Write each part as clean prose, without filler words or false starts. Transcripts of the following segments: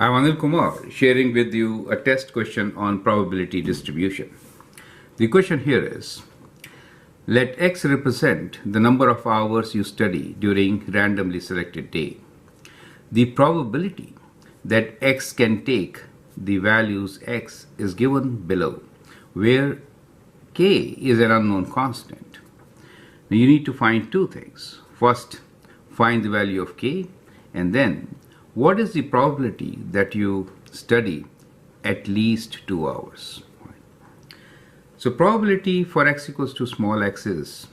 I'm Anil Kumar, sharing with you a test question on probability distribution. The question here is, let X represent the number of hours you study during randomly selected day. The probability that X can take the values X is given below, where K is an unknown constant. Now you need to find two things. First, find the value of K, and then what is the probability that you study at least 2 hours? So probability for x equals to small x is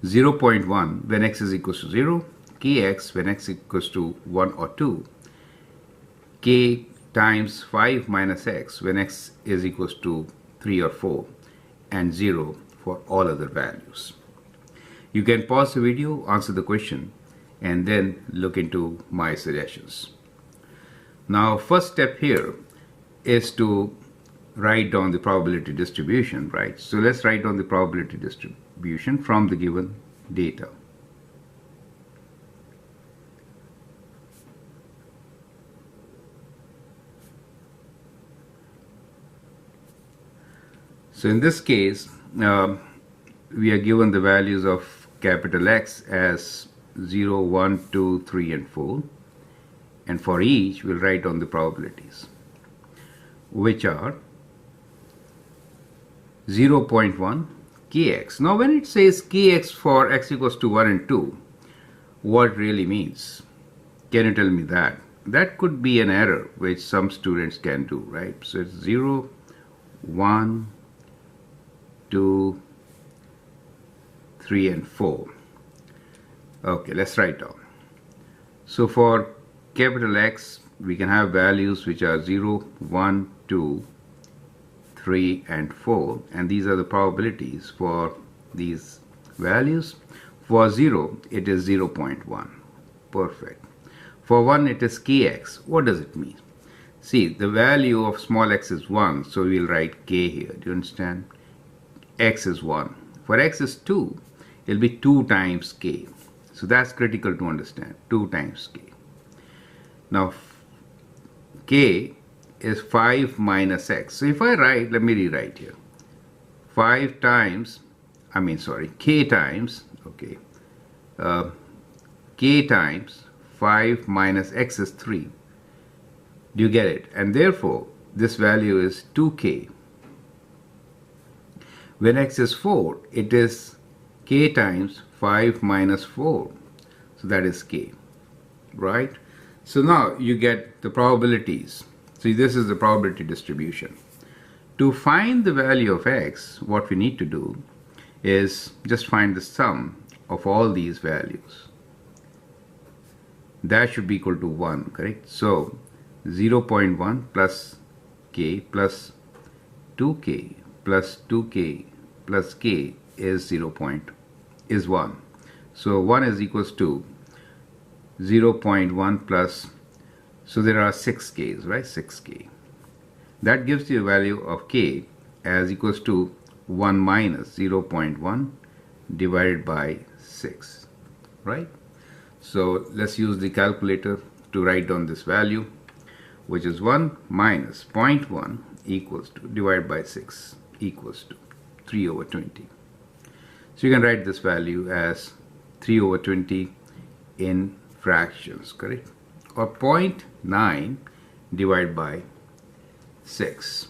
0.1 when x is equals to 0, kx when x equals to 1 or 2, k times 5 minus x when x is equals to 3 or 4, and 0 for all other values. You can pause the video, answer the question, and then look into my suggestions. Now, first step here is to write down the probability distribution, right? So let's write down the probability distribution from the given data. So in this case, we are given the values of capital X as 0, 1, 2, 3, and 4. And for each, we'll write down the probabilities, which are 0.1 kx. Now, when it says kx for x equals to 1 and 2, what it really means? Can you tell me that? That could be an error which some students can do, right? So it's 0, 1, 2, 3, and 4. Okay, let's write down. So for capital X, we can have values which are 0, 1, 2, 3, and 4, and these are the probabilities for these values. For 0, it is 0.1. Perfect. For 1, it is kx. What does it mean? See, the value of small x is 1, so we'll write k here. Do you understand? X is 1. For x is 2, it'll be 2 times k. So that's critical to understand. 2 times k. Now, k is 5 minus x. So if I write, let me rewrite here. K times, okay. K times 5 minus x is 3. Do you get it? And therefore, this value is 2k. When x is 4, it is k times 5 minus 4. So that is k, right? So now you get the probabilities. See, this is the probability distribution. To find the value of x, what we need to do is just find the sum of all these values. That should be equal to 1, correct? So 0.1 plus k plus 2k plus 2k plus k is 1. So 1 is equals to 0.1 plus, so there are 6 k's, right? 6k. That gives you a value of k as equals to 1 minus 0.1 divided by 6, right? So let's use the calculator to write down this value, which is 1 minus 0.1 equals to, divided by 6 equals to 3 over 20. So you can write this value as 3 over 20 in fractions, correct? Or 0.9 divided by 6.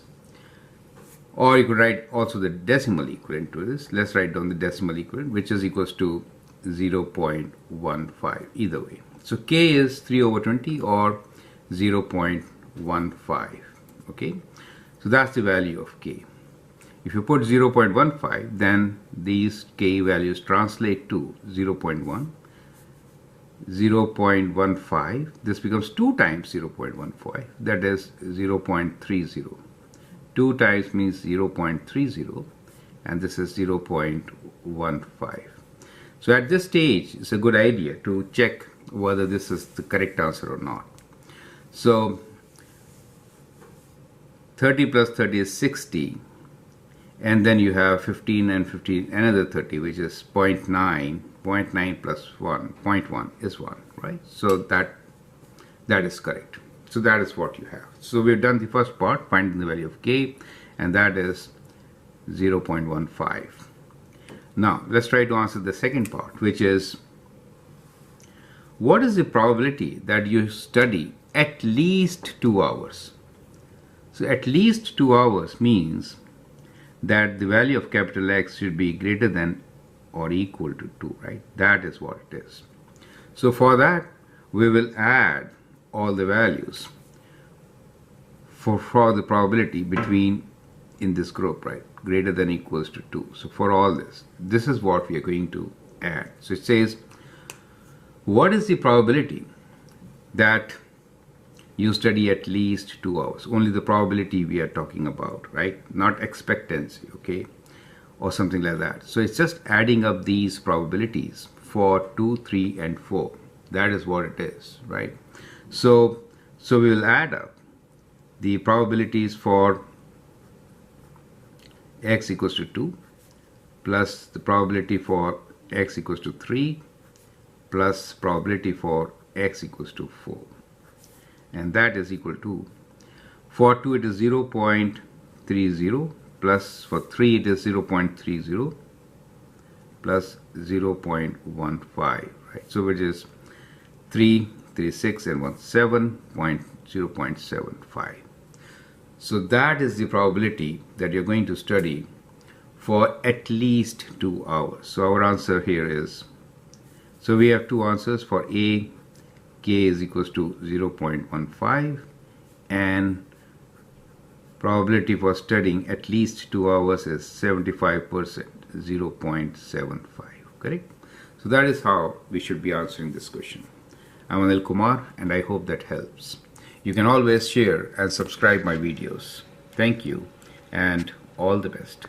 Or you could write also the decimal equivalent to this. Let's write down the decimal equivalent, which is equals to 0.15, either way. So k is 3 over 20 or 0.15, okay? So that's the value of k. If you put 0.15, then these k values translate to 0.1, 0.15, this becomes 2 times 0.15, that is 0.30. 2 times means 0.30, and this is 0.15. So at this stage, it's a good idea to check whether this is the correct answer or not. So 30 plus 30 is 60, and then you have 15 and 15, another 30, which is 0.9. 0.9 plus 1, 0.1 is 1, right? So that is correct. So that is what you have. So we've done the first part, finding the value of k, and that is 0.15. Now let's try to answer the second part, which is, what is the probability that you study at least 2 hours? So at least 2 hours means that the value of capital X should be greater than or equal to 2, right? That is what it is. So for that, we will add all the values for the probability between in this group, right? Greater than equals to 2. So for all this is what we are going to add. So it says, what is the probability that you study at least 2 hours? Only the probability we are talking about, right? Not expectancy, okay? Or something like that. So it's just adding up these probabilities for 2, 3, and 4. That is what it is, right? So we will add up the probabilities for x equals to 2 plus the probability for x equals to 3 plus probability for x equals to 4. And that is equal to, for 2 it is 0.30, plus for 3 it is 0.30 plus 0.15, right? So which is 3, 3, 6, and 1, 0.75. So that is the probability that you're going to study for at least 2 hours. So our answer here is, so we have two answers for A, k is equals to 0.15, and probability for studying at least 2 hours is 75%, 0.75, correct? So that is how we should be answering this question. I'm Anil Kumar, and I hope that helps. You can always share and subscribe my videos. Thank you, and all the best.